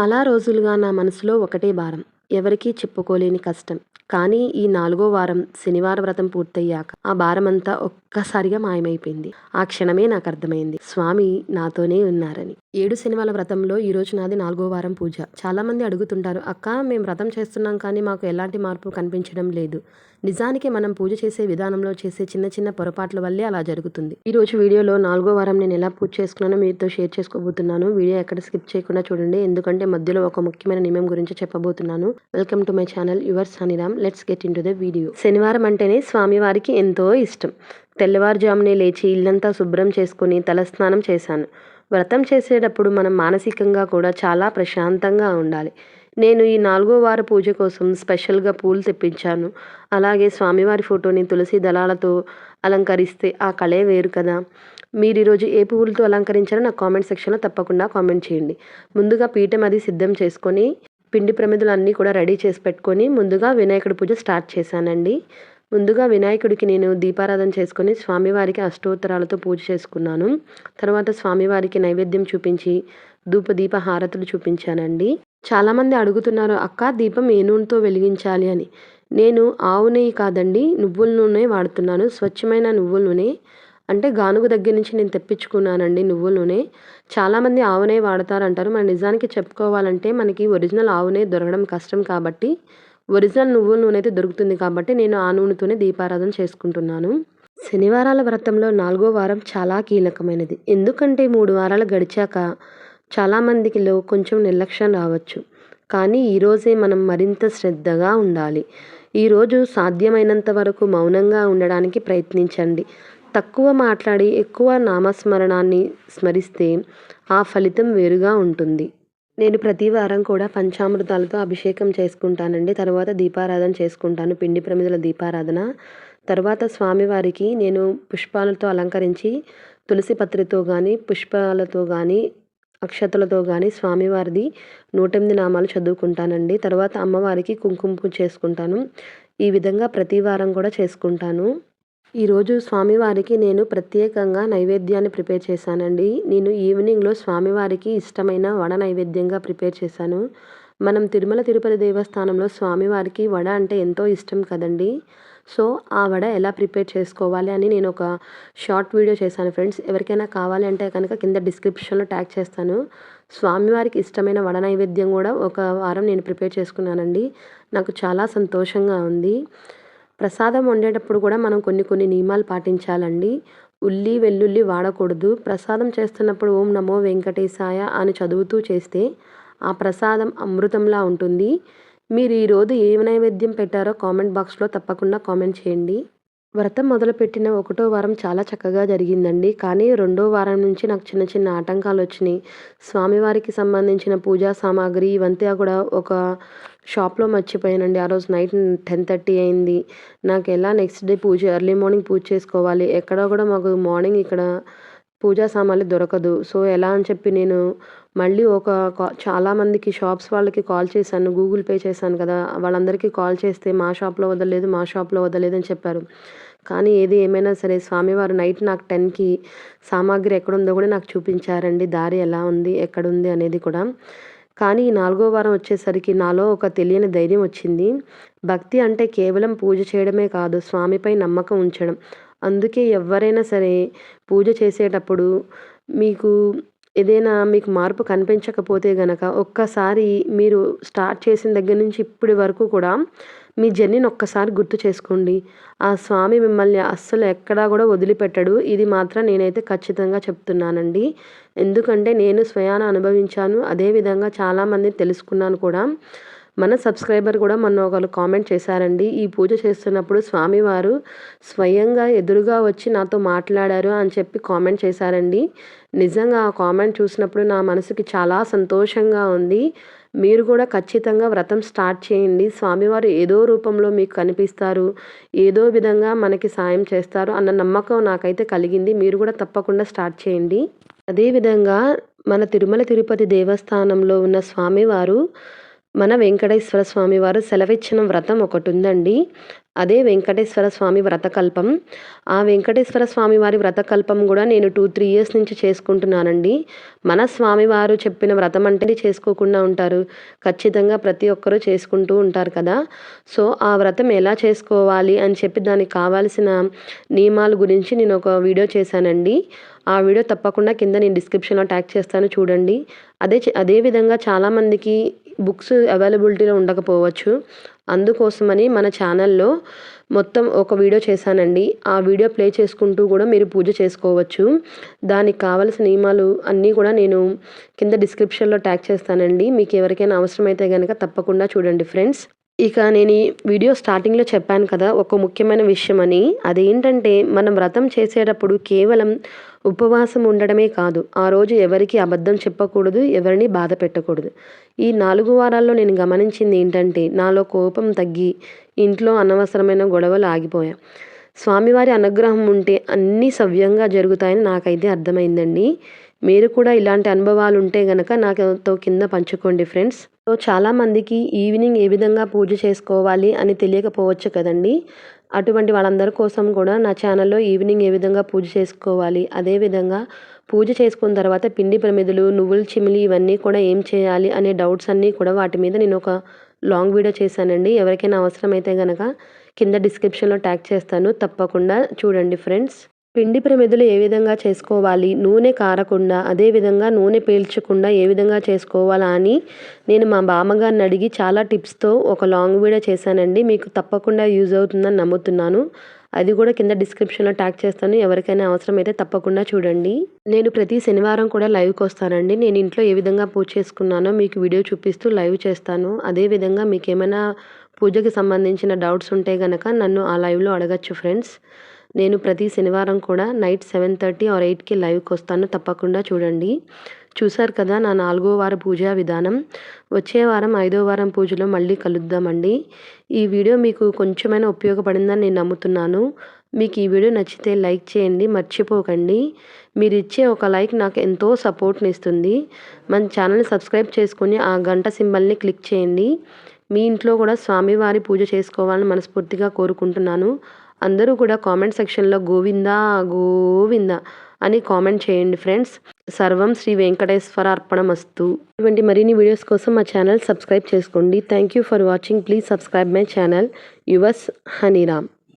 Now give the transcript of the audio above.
చాలా రోజులుగా నా మనసులో ఒకటే భారం. ఎవరికీ చెప్పుకోలేని కష్టం. కానీ ఈ 4గో వారం శనివార వ్రతం పూర్తయ్యాక ఆ భారమంతా ఒక్కసారిగా మాయమైపోయింది. ఆ క్షణమే నాకర్థమైంది స్వామి నాతోనే ఉన్నారని. 7 శనివాల వ్రతంలో ఈరోజు నాది 4గో వారం పూజ. చాలామంది అడుగుతుంటారు, అక్క మేము వ్రతం చేస్తున్నాం కానీ మాకు ఎలాంటి మార్పు కనిపించడం లేదు. నిజానికి మనం పూజ చేసే విధానంలో చేసే చిన్న చిన్న పొరపాట్ల వల్లే అలా జరుగుతుంది. ఈరోజు వీడియోలో 4గో వారం నేను ఎలా పూజ చేసుకున్నానో మీతో షేర్ చేసుకోబోతున్నాను. వీడియో ఎక్కడ స్కిప్ చేయకుండా చూడండి, ఎందుకంటే మధ్యలో ఒక ముఖ్యమైన నియమం గురించి చెప్పబోతున్నాను. Welcome to my channel yours Haniram. Let's get in to the video. శనివారం అంటేనే స్వామివారికి ఎంతో ఇష్టం. తెల్లవారుజామునే లేచి ఇల్లంతా శుభ్రం చేసుకుని తలస్నానం చేశాను. వ్రతం చేసేటప్పుడు మనం మానసికంగా కూడా చాలా ప్రశాంతంగా ఉండాలి. నేను ఈ 4గో వార పూజ కోసం స్పెషల్గా పూలు తెప్పించాను. అలాగే స్వామివారి ఫోటోని తులసి దళాలతో అలంకరిస్తే ఆ కళే వేరు కదా. మీరు ఈరోజు ఏ పువ్వులతో అలంకరించారో నాకు కామెంట్ సెక్షన్లో తప్పకుండా కామెంట్ చేయండి. ముందుగా పీఠం అది సిద్ధం చేసుకొని పిండి ప్రమిదలు అన్నీ కూడా రెడీ చేసి పెట్టుకొని ముందుగా వినాయకుడి పూజ స్టార్ట్ చేశానండి. ముందుగా వినాయకుడికి నేను దీపారాధన చేసుకొని స్వామివారికి అష్టోత్తరాలతో పూజ చేసుకున్నాను. తర్వాత స్వామివారికి నైవేద్యం చూపించి ధూపదీప హారతులు చూపించానండి. చాలామంది అడుగుతున్నారు, అక్క దీపం ఏ నూనెతో వెలిగించాలి అని. నేను ఆవు నెయ్యి కాదండి, నువ్వుల నూనె వాడుతున్నాను. స్వచ్ఛమైన నువ్వుల నూనె, అంటే గానుగ దగ్గర నుంచి నేను తెప్పించుకున్నానండి నువ్వుల నూనె. చాలామంది ఆవు నెయ్యి వాడతారంటారు. మన నిజానికి చెప్పుకోవాలంటే మనకి ఒరిజినల్ ఆవు నెయ్యి దొరకడం కష్టం కాబట్టి ఒరిజినల్ నువ్వుల నూనె అయితే దొరుకుతుంది కాబట్టి నేను ఆ నూనెతోనే దీపారాధన చేసుకుంటున్నాను. శనివారాల వ్రతంలో 4గో వారం చాలా కీలకమైనది. ఎందుకంటే 3 వారాలు గడిచాక చాలామందికిలో కొంచెం నిర్లక్ష్యం రావచ్చు. కానీ ఈరోజే మనం మరింత శ్రద్ధగా ఉండాలి. ఈరోజు సాధ్యమైనంత వరకు మౌనంగా ఉండడానికి ప్రయత్నించండి. తక్కువ మాట్లాడి ఎక్కువ నామస్మరణాన్ని స్మరిస్తే ఆ ఫలితం వేరుగా ఉంటుంది. నేను ప్రతి వారం కూడా పంచామృతాలతో అభిషేకం చేసుకుంటానండి. తర్వాత దీపారాధన చేసుకుంటాను, పిండి ప్రమిదల దీపారాధన. తర్వాత స్వామివారికి నేను పుష్పాలతో అలంకరించి తులసి పత్రితో కానీ పుష్పాలతో కానీ అక్షతలతో కానీ స్వామివారిది 108 నామాలు చదువుకుంటానండి. తర్వాత అమ్మవారికి కుంకుమ పూజ చేసుకుంటాను. ఈ విధంగా ప్రతి వారం కూడా చేసుకుంటాను. ఈరోజు స్వామివారికి నేను ప్రత్యేకంగా నైవేద్యాన్ని ప్రిపేర్ చేశానండి. నేను ఈవినింగ్లో స్వామివారికి ఇష్టమైన వడ నైవేద్యంగా ప్రిపేర్ చేశాను. మనం తిరుమల తిరుపతి దేవస్థానంలో స్వామివారికి వడ అంటే ఎంతో ఇష్టం కదండి. సో ఆ వడ ఎలా ప్రిపేర్ చేసుకోవాలి అని నేను ఒక షార్ట్ వీడియో చేశాను ఫ్రెండ్స్. ఎవరికైనా కావాలి అంటే కనుక కింద డిస్క్రిప్షన్లో ట్యాగ్ చేస్తాను. స్వామివారికి ఇష్టమైన వడ నైవేద్యం కూడా ఒక వారం నేను ప్రిపేర్ చేసుకున్నానండి. నాకు చాలా సంతోషంగా ఉంది. ప్రసాదం వండేటప్పుడు కూడా మనం కొన్ని నియమాలు పాటించాలండి. ఉల్లి వెల్లుల్లి వాడకూడదు. ప్రసాదం చేస్తున్నప్పుడు ఓం నమో వెంకటేశాయ అని చదువుతూ చేస్తే ఆ ప్రసాదం అమృతంలా ఉంటుంది. మీరు ఈరోజు ఏ నైవేద్యం పెట్టారో కామెంట్ బాక్స్లో తప్పకుండా కామెంట్ చేయండి. వ్రతం మొదలుపెట్టిన 1వ వారం చాలా చక్కగా జరిగిందండి. కానీ 2వ వారం నుంచి నాకు చిన్న చిన్న ఆటంకాలు వచ్చినాయి. స్వామివారికి సంబంధించిన పూజా సామాగ్రి ఇవంతా కూడా ఒక షాప్లో మర్చిపోయానండి. ఆ రోజు నైట్ 10:30 అయింది. నాకు ఎలా నెక్స్ట్ డే పూజ ఎర్లీ మార్నింగ్ పూజ చేసుకోవాలి. ఎక్కడ కూడా మాకు మార్నింగ్ ఇక్కడ పూజా సామాన్లు దొరకదు. సో ఎలా అని చెప్పి నేను మళ్ళీ చాలామందికి షాప్స్ వాళ్ళకి కాల్ చేశాను. గూగుల్ పే చేశాను కదా, వాళ్ళందరికీ కాల్ చేస్తే మా షాప్లో వదలలేదు అని చెప్పారు. కానీ ఏది ఏమైనా సరే స్వామివారు నైట్ నాకు 10కి సామాగ్రి ఎక్కడుందో కూడా నాకు చూపించారండి. దారి ఎలా ఉంది ఎక్కడుంది అనేది కూడా. కానీ ఈ 4గో వారం వచ్చేసరికి నాలో ఒక తెలియని ధైర్యం వచ్చింది. భక్తి అంటే కేవలం పూజ చేయడమే కాదు, స్వామిపై నమ్మకం ఉంచడం. అందుకే ఎవరైనా సరే పూజ చేసేటప్పుడు మీకు మార్పు కనిపించకపోతే గనక ఒక్కసారి మీరు స్టార్ట్ చేసిన దగ్గర నుంచి ఇప్పటి వరకు కూడా మీ జర్నీని ఒక్కసారి గుర్తు చేసుకోండి. ఆ స్వామి మిమ్మల్ని అస్సలు ఎక్కడా కూడా వదిలిపెట్టడు. ఇది మాత్రం నేనైతే ఖచ్చితంగా చెప్తున్నానండి. ఎందుకంటే నేను స్వయాన అనుభవించాను. అదేవిధంగా చాలామంది తెలుసుకున్నాను కూడా. మన సబ్స్క్రైబర్ కూడా మొన్న ఒకరు కామెంట్ చేశారండి, ఈ పూజ చేస్తున్నప్పుడు స్వామివారు స్వయంగా ఎదురుగా వచ్చి నాతో మాట్లాడారు అని చెప్పి కామెంట్ చేశారండి. నిజంగా ఆ కామెంట్ చూసినప్పుడు నా మనసుకి చాలా సంతోషంగా ఉంది. మీరు కూడా ఖచ్చితంగా వ్రతం స్టార్ట్ చేయండి. స్వామివారు ఏదో రూపంలో మీకు కనిపిస్తారు, ఏదో విధంగా మనకి సాయం చేస్తారు అన్న నమ్మకం నాకైతే కలిగింది. మీరు కూడా తప్పకుండా స్టార్ట్ చేయండి. అదేవిధంగా మన తిరుమల తిరుపతి దేవస్థానంలో ఉన్న స్వామివారు మన వెంకటేశ్వర స్వామి వారు సెలవిచ్చిన వ్రతం ఒకటుందండి. అదే వెంకటేశ్వర స్వామి వ్రతకల్పం. ఆ వెంకటేశ్వర స్వామి వారి వ్రతకల్పం గూడా నేను 2, 3 ఇయర్స్ నుంచి చేసుకుంటున్నానండి. మన స్వామివారు చెప్పిన వ్రతం అంటే చేసుకోకుండా ఉంటారు. ఖచ్చితంగా ప్రతి ఒక్కరూ చేసుకుంటూ ఉంటారు కదా! సో, ఆ వ్రతం ఎలా చేసుకోవాలి అని చెప్పి దానికి కావాల్సిన నియమాల గురించి నేను ఒక వీడియో చేశానండి. ఆ వీడియో తప్పకుండా కింద నేను డిస్క్రిప్షన్‌లో ట్యాగ్ చేస్తాను చూడండి. అదే విధంగా చాలామందికి బుక్స్ అవైలబిలిటీలో ఉండకపోవచ్చు. అందుకోసమని మన ఛానల్‌లో మొత్తం ఒక వీడియో చేశానండి. ఆ వీడియో ప్లే చేసుకుంటూ కూడా మీరు పూజ చేసుకోవచ్చు. దానికి కావాల్సిన నియమాలు అన్నీ కూడా నేను కింద డిస్క్రిప్షన్‌లో ట్యాగ్ చేస్తానండి. మీకు ఎవరికైనా అవసరమైతే గనక తప్పకుండా చూడండి ఫ్రెండ్స్. ఇక నేను ఈ వీడియో స్టార్టింగ్‌లో చెప్పాను కదా! ఒక ముఖ్యమైన విషయమని. అదేంటంటే మనం వ్రతం చేసేటప్పుడు కేవలం ఉపవాసం ఉండడమే కాదు, ఆ రోజు ఎవరికీ అబద్ధం చెప్పకూడదు, ఎవరిని బాధ పెట్టకూడదు. ఈ 4 వారాల్లో నేను గమనించింది ఏంటంటే నాలో కోపం తగ్గి ఇంట్లో అనవసరమైన గొడవలు ఆగిపోయాయి. స్వామివారి అనుగ్రహం ఉంటే అన్నీ సవ్యంగా జరుగుతాయని నాకైతే అర్థమైందండి. మీరు కూడా ఇలాంటి అనుభవాలు ఉంటే గనక నాతో కింద పంచుకోండి ఫ్రెండ్స్. సో, చాలామందికి ఈవినింగ్ ఏ విధంగా పూజ చేసుకోవాలి అని తెలియకపోవచ్చు కదండీ! అటువంటి వాళ్ళందరి కోసం కూడా నా ఛానల్‌లో ఈవినింగ్ ఏ విధంగా పూజ చేసుకోవాలి, అదేవిధంగా పూజ చేసుకున్న తర్వాత పిండి ప్రమిదలు, నువ్వుల చిమిలి ఇవన్నీ కూడా ఏం చేయాలి అనే డౌట్స్ అన్నీ కూడా వాటి మీద నేను ఒక లాంగ్ వీడియో చేశానండి. ఎవరికైనా అవసరమైతే గనక కింద డిస్క్రిప్షన్‌లో ట్యాగ్ చేస్తాను. తప్పకుండా చూడండి ఫ్రెండ్స్. పిండి ప్రమిదలు ఏ విధంగా చేసుకోవాలి, నూనె కారకుండా, అదేవిధంగా నూనె పీల్చకుండా ఏ విధంగా చేసుకోవాలా అని నేను మా బామ్మగారిని అడిగి చాలా టిప్స్‌తో ఒక లాంగ్ వీడియో చేశానండి. మీకు తప్పకుండా యూజ్ అవుతుందని నమ్ముతున్నాను. అది కూడా కింద డిస్క్రిప్షన్‌లో ట్యాగ్ చేస్తాను. ఎవరికైనా అవసరమైతే తప్పకుండా చూడండి. నేను ప్రతి శనివారం కూడా లైవ్‌కొస్తానండి. నేను ఇంట్లో ఏ విధంగా పూజ చేసుకున్నానో మీకు వీడియో చూపిస్తూ లైవ్ చేస్తాను. అదేవిధంగా మీకేమైనా పూజకి సంబంధించిన డౌట్స్ ఉంటే గనక నన్ను ఆ లైవ్‌లో అడగచ్చు ఫ్రెండ్స్. నేను ప్రతి శనివారం కూడా నైట్ 7:30 ఆర్ 8కి లైవ్‌కొస్తాను. తప్పకుండా చూడండి. చూసారు కదా నా 4వ వార పూజా విధానం. వచ్చే వారం 5వ వారం పూజలో మళ్ళీ కలుద్దామండి. ఈ వీడియో మీకు కొంచెమైనా ఉపయోగపడిందని నేను నమ్ముతున్నాను. మీకు ఈ వీడియో నచ్చితే లైక్ చేయండి. మర్చిపోకండి. మీరిచ్చే ఒక లైక్ నాకు ఎంతో సపోర్ట్‌నిస్తుంది. మన ఛానల్‌ని సబ్స్క్రైబ్ చేసుకొని ఆ గంట సింబల్‌ని క్లిక్ చేయండి. మీ ఇంట్లో కూడా స్వామివారి పూజ చేసుకోవాలని మనస్ఫూర్తిగా కోరుకుంటున్నాను. అందరూ కూడా కామెంట్ సెక్షన్‌లో గోవిందా గోవిందా అని కామెంట్ చేయండి ఫ్రెండ్స్. సర్వం శ్రీ వెంకటేశ్వర అర్పణమస్తు. ఇటువంటి మరిన్ని వీడియోస్ కోసం మా ఛానల్ సబ్స్క్రైబ్ చేసుకోండి. Thank you for watching. Please subscribe my channel. Yours హనీరామ్.